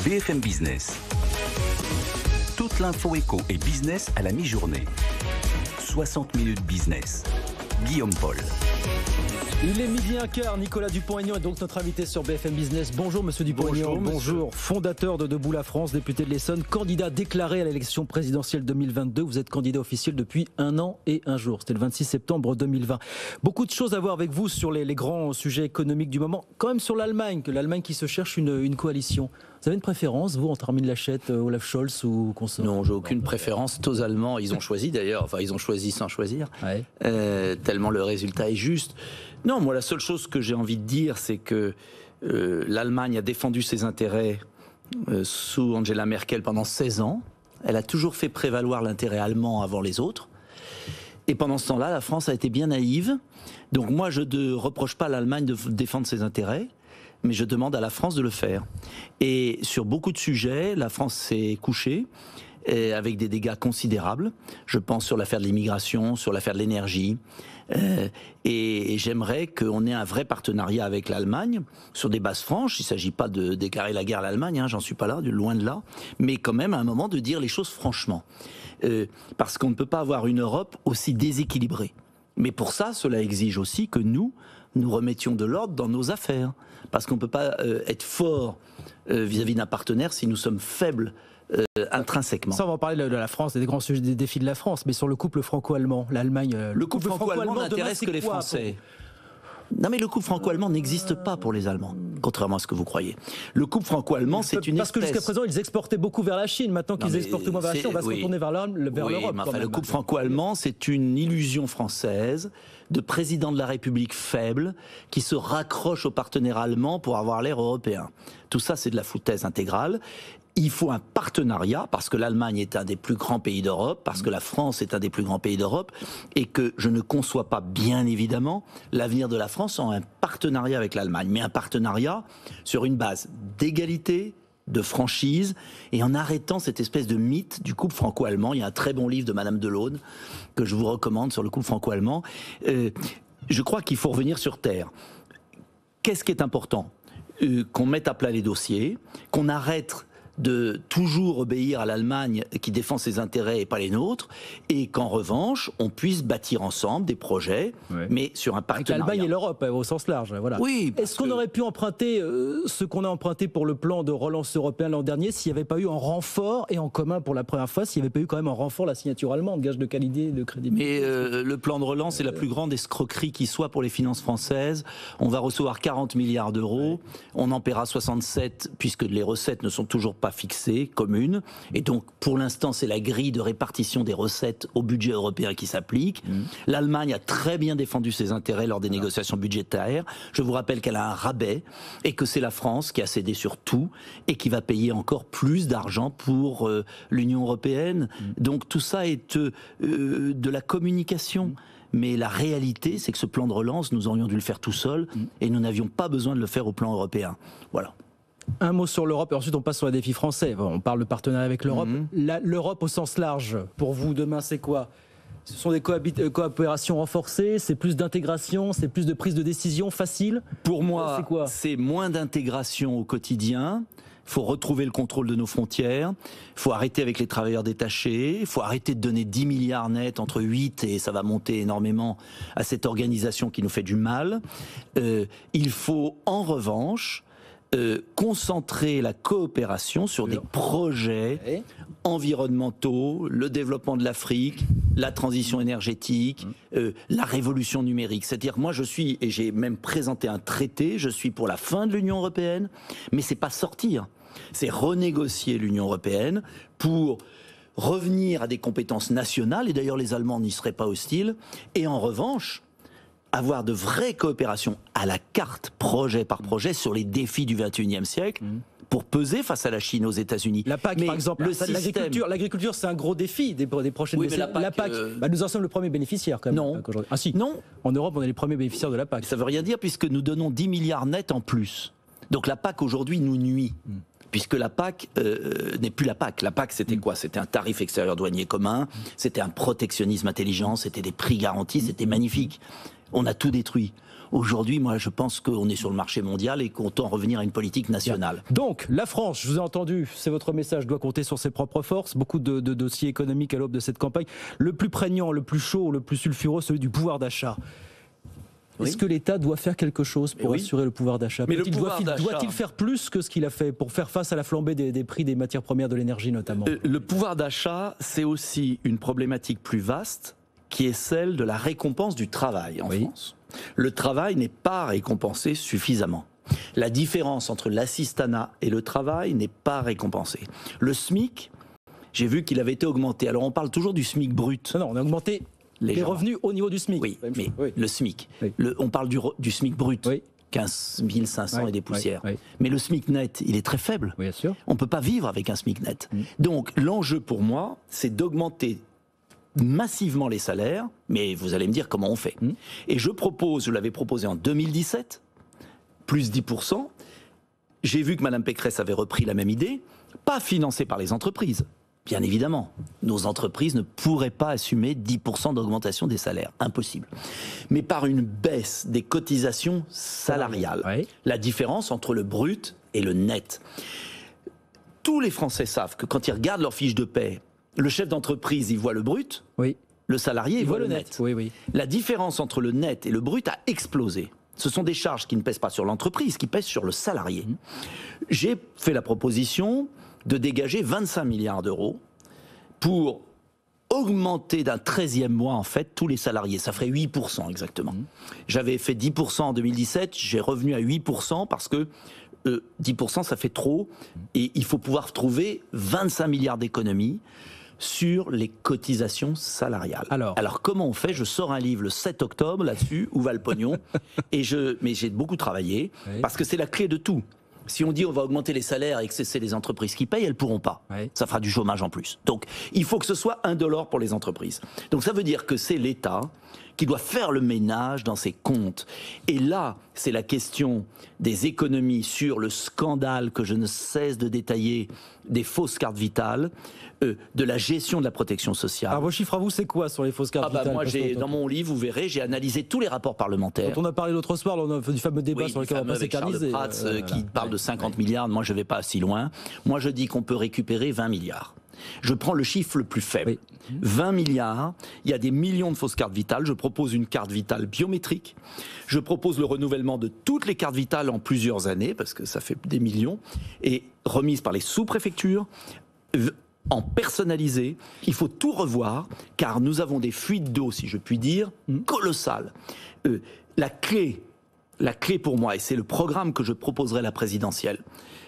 BFM Business. Toute l'info éco et business à la mi-journée. 60 minutes business. Guillaume Paul. Il est midi 1h, Nicolas Dupont-Aignan est donc notre invité sur BFM Business. Bonjour Monsieur Dupont-Aignan. Bonjour. Fondateur de Debout la France, député de l'Essonne, candidat déclaré à l'élection présidentielle 2022. Vous êtes candidat officiel depuis 1 an et 1 jour. C'était le 26 septembre 2020. Beaucoup de choses à voir avec vous sur les grands sujets économiques du moment. Quand même sur l'Allemagne, que l'Allemagne qui se cherche une coalition. Vous avez une préférence, vous, entre Armin Laschet, Olaf Scholz ou consort? Non, j'ai aucune préférence. C'est aux Allemands. Ils ont choisi d'ailleurs. Enfin, ils ont choisi sans choisir. Ouais. Tellement le résultat est juste. Non, moi, la seule chose que j'ai envie de dire, c'est que l'Allemagne a défendu ses intérêts sous Angela Merkel pendant 16 ans. Elle a toujours fait prévaloir l'intérêt allemand avant les autres. Et pendant ce temps-là, la France a été bien naïve. Donc moi, je ne reproche pas à l'Allemagne de défendre ses intérêts, mais je demande à la France de le faire. Et sur beaucoup de sujets, la France s'est couchée avec des dégâts considérables. Je pense sur l'affaire de l'immigration, sur l'affaire de l'énergie. Et j'aimerais qu'on ait un vrai partenariat avec l'Allemagne sur des bases franches. Il ne s'agit pas de déclarer la guerre à l'Allemagne, hein, j'en suis pas là, loin de là. Mais quand même, à un moment, de dire les choses franchement. Parce qu'on ne peut pas avoir une Europe aussi déséquilibrée. Mais pour ça, cela exige aussi que nous remettions de l'ordre dans nos affaires. Parce qu'on ne peut pas être fort vis-à-vis d'un partenaire si nous sommes faibles intrinsèquement. Ça, on va en parler de la France, des grands sujets, des défis de la France, mais sur le couple franco-allemand, l'Allemagne... Le couple franco-allemand n'intéresse que les Français. Non mais le couple franco-allemand n'existe pas pour les Allemands, contrairement à ce que vous croyez. Le couple franco-allemand, c'est une espèce... Parce que jusqu'à présent, ils exportaient beaucoup vers la Chine. Maintenant qu'ils exportent moins vers la Chine, on va se retourner vers l'Europe. Enfin, le couple franco-allemand, c'est une illusion française de président de la République faible qui se raccroche aux partenaires allemands pour avoir l'air européen. Tout ça, c'est de la foutaise intégrale. Il faut un partenariat, parce que l'Allemagne est un des plus grands pays d'Europe, parce que la France est un des plus grands pays d'Europe, et que je ne conçois pas, bien évidemment, l'avenir de la France en un partenariat avec l'Allemagne, mais un partenariat sur une base d'égalité, de franchise, et en arrêtant cette espèce de mythe du couple franco-allemand. Il y a un très bon livre de Madame Delaune, que je vous recommande, sur le couple franco-allemand. Je crois qu'il faut revenir sur Terre. Qu'est-ce qui est important ? Qu'on mette à plat les dossiers, qu'on arrête de toujours obéir à l'Allemagne qui défend ses intérêts et pas les nôtres, et qu'en revanche, on puisse bâtir ensemble des projets, mais sur un partenariat. Avec l'Allemagne et l'Europe, au sens large. Voilà. Oui, est-ce qu'on aurait pu emprunter ce qu'on a emprunté pour le plan de relance européen l'an dernier, s'il n'y avait pas eu un renfort, et en commun pour la première fois, s'il n'y avait pas eu quand même un renfort la signature allemande, gage de qualité et de crédibilité? Mais le plan de relance est la plus grande escroquerie qui soit pour les finances françaises. On va recevoir 40 milliards d'euros, on en paiera 67, puisque les recettes ne sont toujours pas fixées, communes, et donc pour l'instant c'est la grille de répartition des recettes au budget européen qui s'applique. L'Allemagne a très bien défendu ses intérêts lors des négociations budgétaires. Je vous rappelle qu'elle a un rabais et que c'est la France qui a cédé sur tout et qui va payer encore plus d'argent pour l'Union européenne. Donc tout ça est de la communication. Mais la réalité, c'est que ce plan de relance, nous aurions dû le faire tout seul et nous n'avions pas besoin de le faire au plan européen. Voilà. Un mot sur l'Europe et ensuite on passe sur les défis français. On parle de partenariat avec l'Europe. L'Europe au sens large, pour vous demain c'est quoi? Ce sont des coopérations renforcées, c'est plus d'intégration, c'est plus de prise de décision facile? Pour moi, c'est moins d'intégration au quotidien. Il faut retrouver le contrôle de nos frontières, il faut arrêter avec les travailleurs détachés, il faut arrêter de donner 10 milliards nets, entre 8 et ça va monter énormément à cette organisation qui nous fait du mal. Il faut en revanche concentrer la coopération sur des projets environnementaux, le développement de l'Afrique, la transition énergétique, la révolution numérique. C'est-à-dire, moi je suis, et j'ai même présenté un traité, je suis pour la fin de l'Union européenne, mais c'est pas sortir, c'est renégocier l'Union européenne pour revenir à des compétences nationales, et d'ailleurs les Allemands n'y seraient pas hostiles, et en revanche, avoir de vraies coopérations à la carte, projet par projet, sur les défis du XXIe siècle, pour peser face à la Chine, aux États-Unis. La PAC, par exemple, l'agriculture, c'est un gros défi des prochaines décennies. La PAC, nous en sommes le premier bénéficiaire, quand même. Non. Ah si. Non. En Europe, on est les premiers bénéficiaires de la PAC. Ça veut rien dire, puisque nous donnons 10 milliards nets en plus. Donc la PAC, aujourd'hui, nous nuit. Puisque la PAC n'est plus la PAC. La PAC, c'était quoi? C'était un tarif extérieur douanier commun, c'était un protectionnisme intelligent, c'était des prix garantis, c'était magnifique. On a tout détruit. Aujourd'hui, moi, je pense qu'on est sur le marché mondial et qu'on tend à revenir à une politique nationale. Donc, la France, je vous ai entendu, c'est votre message, doit compter sur ses propres forces. Beaucoup de dossiers économiques à l'aube de cette campagne. Le plus prégnant, le plus chaud, le plus sulfureux, celui du pouvoir d'achat. Est-ce que l'État doit faire quelque chose pour assurer le pouvoir d'achat? Doit-il faire plus que ce qu'il a fait pour faire face à la flambée des prix des matières premières, de l'énergie notamment? Le pouvoir d'achat, c'est aussi une problématique plus vaste qui est celle de la récompense du travail en France. Le travail n'est pas récompensé suffisamment. La différence entre l'assistanat et le travail n'est pas récompensée. Le SMIC, j'ai vu qu'il avait été augmenté. Alors on parle toujours du SMIC brut. Non, on a augmenté les revenus au niveau du SMIC. Oui, mais le SMIC. On parle du SMIC brut. 15 500 et des poussières. Mais le SMIC net, il est très faible. Bien sûr. On ne peut pas vivre avec un SMIC net. Donc l'enjeu pour moi, c'est d'augmenter massivement les salaires, mais vous allez me dire comment on fait. Et je l'avais proposé en 2017, plus 10%. J'ai vu que Mme Pécresse avait repris la même idée, pas financée par les entreprises. Bien évidemment, nos entreprises ne pourraient pas assumer 10% d'augmentation des salaires, impossible. Mais par une baisse des cotisations salariales, la différence entre le brut et le net. Tous les Français savent que quand ils regardent leur fiche de paie, le chef d'entreprise, il voit le brut, le salarié, il voit le net. La différence entre le net et le brut a explosé. Ce sont des charges qui ne pèsent pas sur l'entreprise, qui pèsent sur le salarié. J'ai fait la proposition de dégager 25 milliards d'euros pour augmenter d'un 13e mois, en fait, tous les salariés. Ça ferait 8% exactement. J'avais fait 10% en 2017, j'ai revenu à 8% parce que 10% ça fait trop et il faut pouvoir trouver 25 milliards d'économies sur les cotisations salariales. Alors comment on fait? Je sors un livre le 7 octobre là-dessus, où va le pognon? Mais j'ai beaucoup travaillé, parce que c'est la clé de tout. Si on dit on va augmenter les salaires et que c'est les entreprises qui payent, elles ne pourront pas. Ça fera du chômage en plus. Donc il faut que ce soit indolore pour les entreprises. Donc ça veut dire que c'est l'État qui doit faire le ménage dans ses comptes. Et là, c'est la question des économies sur le scandale que je ne cesse de détailler des fausses cartes vitales, de la gestion de la protection sociale. Alors vos chiffres à vous, c'est quoi sur les fausses cartes vitales? Moi, dans mon livre, vous verrez, j'ai analysé tous les rapports parlementaires. Quand on a parlé l'autre soir, on a fait du fameux débat sur lequel on va pas s'éterniser. Charles Prats, qui parle de 50 milliards, moi je ne vais pas si loin. Moi je dis qu'on peut récupérer 20 milliards. Je prends le chiffre le plus faible. 20 milliards, il y a des millions de fausses cartes vitales. Je propose une carte vitale biométrique. Je propose le renouvellement de toutes les cartes vitales en plusieurs années, parce que ça fait des millions, et remise par les sous-préfectures, en personnalisé. Il faut tout revoir, car nous avons des fuites d'eau, si je puis dire, colossales. La clé pour moi, et c'est le programme que je proposerai à la présidentielle,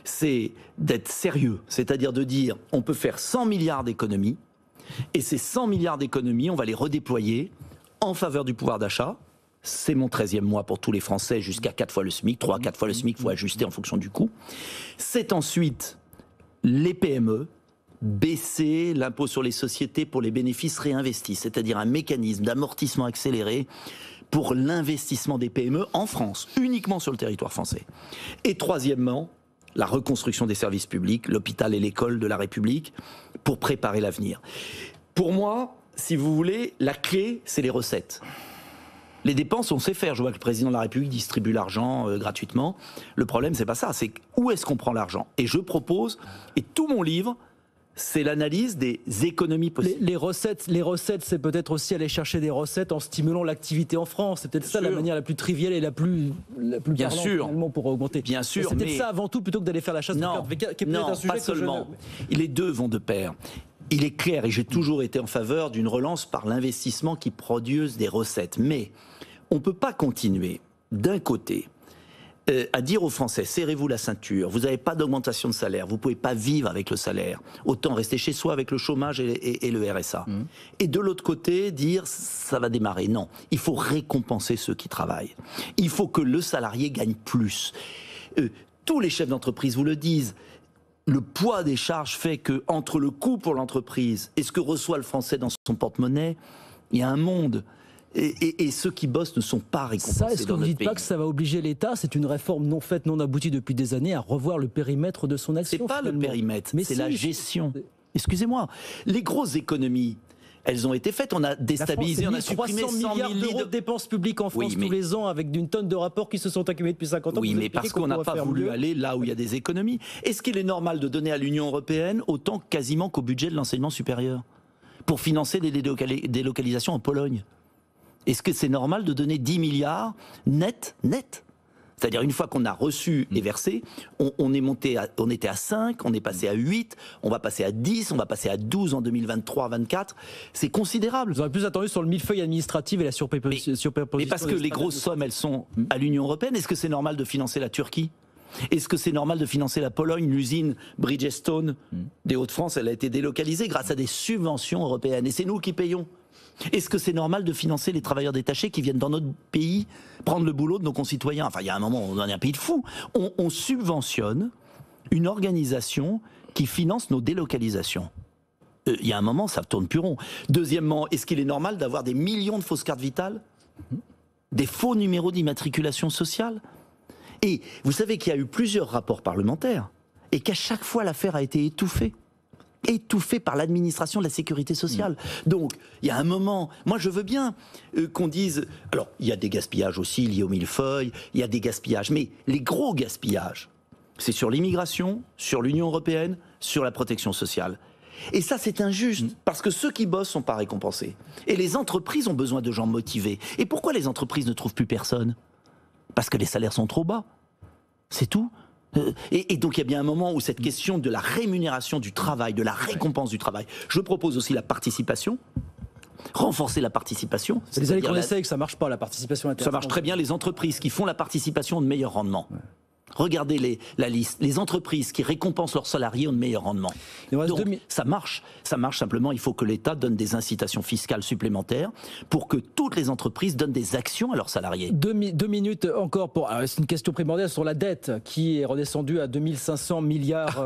c'est d'être sérieux, c'est-à-dire de dire on peut faire 100 milliards d'économies, et ces 100 milliards d'économies, on va les redéployer en faveur du pouvoir d'achat. C'est mon 13e mois pour tous les Français, jusqu'à 4 fois le SMIC, 3 à 4 fois le SMIC, il faut ajuster en fonction du coût. C'est ensuite les PME, baisser l'impôt sur les sociétés pour les bénéfices réinvestis, c'est-à-dire un mécanisme d'amortissement accéléré pour l'investissement des PME en France, uniquement sur le territoire français. Et troisièmement, la reconstruction des services publics, l'hôpital et l'école de la République, pour préparer l'avenir. Pour moi, si vous voulez, la clé, c'est les recettes. Les dépenses, on sait faire. Je vois que le président de la République distribue l'argent gratuitement. Le problème, c'est pas ça. C'est où est-ce qu'on prend l'argent? Et je propose, et tout mon livre, c'est l'analyse des économies possibles. Les recettes, c'est peut-être aussi aller chercher des recettes en stimulant l'activité en France. C'est peut-être ça la manière la plus triviale et la plus bien parlante, sûr, finalement, pour augmenter. Bien sûr, c'est peut-être ça avant tout, plutôt que d'aller faire la chasse aux cartes, qui est peut-être un sujet pas seulement. Les deux vont de pair. Il est clair, et j'ai toujours été en faveur d'une relance par l'investissement qui produise des recettes. Mais on ne peut pas continuer, d'un côté, à dire aux Français, serrez-vous la ceinture, vous n'avez pas d'augmentation de salaire, vous ne pouvez pas vivre avec le salaire, autant rester chez soi avec le chômage et le RSA. Et de l'autre côté, dire, ça va démarrer. Non, il faut récompenser ceux qui travaillent. Il faut que le salarié gagne plus. Tous les chefs d'entreprise vous le disent, le poids des charges fait que, entre le coût pour l'entreprise et ce que reçoit le Français dans son porte-monnaie, il y a un monde. Et ceux qui bossent ne sont pas récompensés. Ça, est-ce que vous ne dites pas que ça va obliger l'État, c'est une réforme non faite, non aboutie depuis des années, à revoir le périmètre de son action? C'est pas le périmètre, c'est la gestion. Excusez-moi, les grosses économies, Elles ont été faites, on a déstabilisé, on a supprimé 100 milliards d'euros de dépenses publiques en France tous les ans avec d'une tonne de rapports qui se sont accumulés depuis 50 ans. Oui, mais parce qu'on n'a pas voulu aller là où il y a des économies. Est-ce qu'il est normal de donner à l'Union européenne autant quasiment qu'au budget de l'enseignement supérieur pour financer des délocalisations en Pologne? Est-ce que c'est normal de donner 10 milliards net? C'est-à-dire une fois qu'on a reçu et versé, on était à 5, on est passé à 8, on va passer à 10, on va passer à 12 en 2023-24. C'est considérable. Vous aurez plus attendu sur le millefeuille administratif et la superposition. Mais parce que les grosses sommes, elles sont à l'Union européenne. Est-ce que c'est normal de financer la Turquie? Est-ce que c'est normal de financer la Pologne? L'usine Bridgestone des Hauts-de-France, elle a été délocalisée grâce à des subventions européennes. Et c'est nous qui payons. Est-ce que c'est normal de financer les travailleurs détachés qui viennent dans notre pays prendre le boulot de nos concitoyens? Enfin, il y a un moment, on est un pays de fous. On subventionne une organisation qui finance nos délocalisations. Il y a un moment, ça tourne plus rond. Deuxièmement, est-ce qu'il est normal d'avoir des millions de fausses cartes vitales? Des faux numéros d'immatriculation sociale? Et vous savez qu'il y a eu plusieurs rapports parlementaires et qu'à chaque fois, l'affaire a été étouffée par l'administration de la sécurité sociale. Donc, il y a un moment, moi je veux bien qu'on dise, alors il y a des gaspillages aussi liés au millefeuille, il y a des gaspillages, mais les gros gaspillages, c'est sur l'immigration, sur l'Union européenne, sur la protection sociale. Et ça c'est injuste, parce que ceux qui bossent sont pas récompensés. Et les entreprises ont besoin de gens motivés. Et pourquoi les entreprises ne trouvent plus personne? Parce que les salaires sont trop bas. C'est tout. Et donc il y a bien un moment où cette question de la rémunération du travail, de la récompense du travail, je propose aussi la participation, renforcer la participation. C'est des années qu'on essaye que ça marche pas, la participation interne. Ça marche très bien, les entreprises qui font la participation ont de meilleurs rendements. Regardez la liste, les entreprises qui récompensent leurs salariés ont de meilleurs rendements. Donc ça marche simplement, il faut que l'État donne des incitations fiscales supplémentaires pour que toutes les entreprises donnent des actions à leurs salariés. 2 minutes encore pour... C'est une question primordiale sur la dette qui est redescendue à 2500 milliards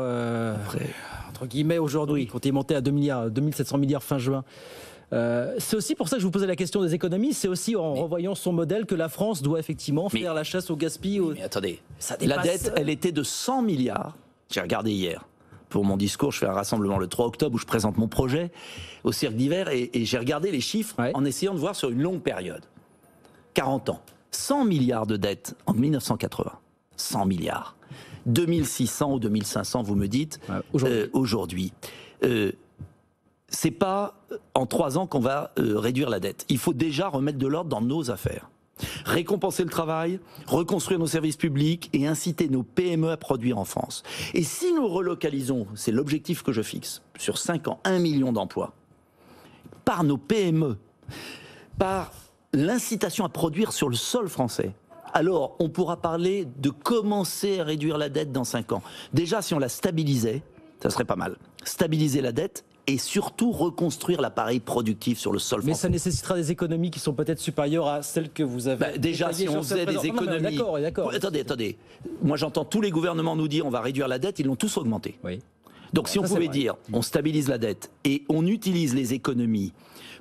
entre guillemets aujourd'hui, quand il est monté à 2700 milliards fin juin. C'est aussi pour ça que je vous posais la question des économies, c'est aussi en revoyant son modèle que la France doit effectivement faire la chasse au gaspillage. Mais attendez, la dette, elle était de 100 milliards, j'ai regardé hier, pour mon discours, je fais un rassemblement le 3 octobre où je présente mon projet au Cirque d'hiver et j'ai regardé les chiffres en essayant de voir sur une longue période. 40 ans, 100 milliards de dettes en 1980, 100 milliards. 2600 ou 2500, vous me dites, aujourd'hui. C'est pas en 3 ans qu'on va réduire la dette. Il faut déjà remettre de l'ordre dans nos affaires. Récompenser le travail, reconstruire nos services publics et inciter nos PME à produire en France. Et si nous relocalisons, c'est l'objectif que je fixe, sur 5 ans, 1 million d'emplois, par nos PME, par l'incitation à produire sur le sol français, alors on pourra parler de commencer à réduire la dette dans 5 ans. Déjà, si on la stabilisait, ça serait pas mal. Stabiliser la dette, et surtout reconstruire l'appareil productif sur le sol français. Mais ça nécessitera des économies qui sont peut-être supérieures à celles que vous avez... déjà, si on faisait des économies... D'accord. Attendez. Moi, j'entends tous les gouvernements nous dire on va réduire la dette, ils l'ont tous augmenté. Oui. Donc si on pouvait dire on stabilise la dette et on utilise les économies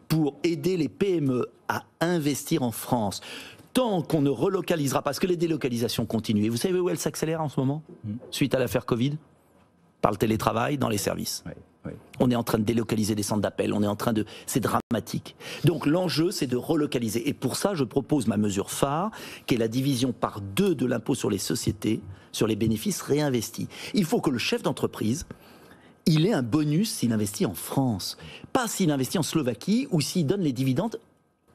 pour aider les PME à investir en France, tant qu'on ne relocalisera, parce que les délocalisations continuent. Et vous savez où elles s'accélèrent en ce moment, suite à l'affaire Covid? Par le télétravail dans les services. On est en train de délocaliser des centres d'appel, c'est dramatique. Donc l'enjeu, c'est de relocaliser. Et pour ça, je propose ma mesure phare, qui est la division par 2 de l'impôt sur les sociétés, sur les bénéfices réinvestis. Il faut que le chef d'entreprise, il ait un bonus s'il investit en France. Pas s'il investit en Slovaquie ou s'il donne les dividendes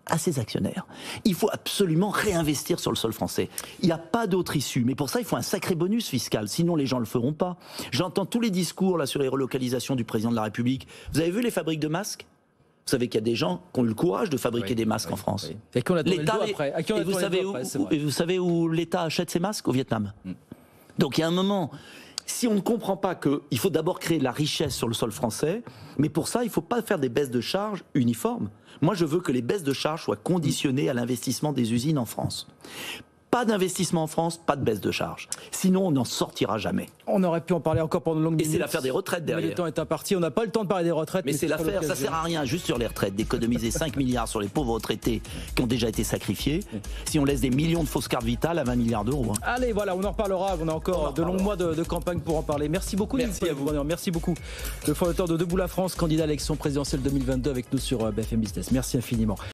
à ses actionnaires. Il faut absolument réinvestir sur le sol français. Il n'y a pas d'autre issue. Mais pour ça, il faut un sacré bonus fiscal. Sinon, les gens ne le feront pas. J'entends tous les discours là sur les relocalisations du président de la République. Vous avez vu les fabriques de masques? Vous savez qu'il y a des gens qui ont eu le courage de fabriquer des masques en France. Et qu'on a l'État après. Et vous savez où l'État achète ses masques? Au Vietnam. Donc il y a un moment... Si on ne comprend pas qu'il faut d'abord créer de la richesse sur le sol français, mais pour ça, il ne faut pas faire des baisses de charges uniformes. Moi, je veux que les baisses de charges soient conditionnées à l'investissement des usines en France. pas d'investissement en France, pas de baisse de charges. Sinon, on n'en sortira jamais. On aurait pu en parler encore pendant de longues minutes. Et c'est l'affaire des retraites derrière. Mais le temps est imparti, on n'a pas le temps de parler des retraites. Mais c'est l'affaire, ça sert à rien, juste sur les retraites, d'économiser 5 milliards sur les pauvres retraités qui ont déjà été sacrifiés, si on laisse des millions de fausses cartes vitales à 20 milliards d'euros. Hein. Allez, voilà, on en reparlera, on a encore de longs mois de campagne pour en parler. Merci beaucoup, merci à vous. Merci beaucoup. Le fondateur de Debout la France, candidat à l'élection présidentielle 2022 avec nous sur BFM Business. Merci infiniment.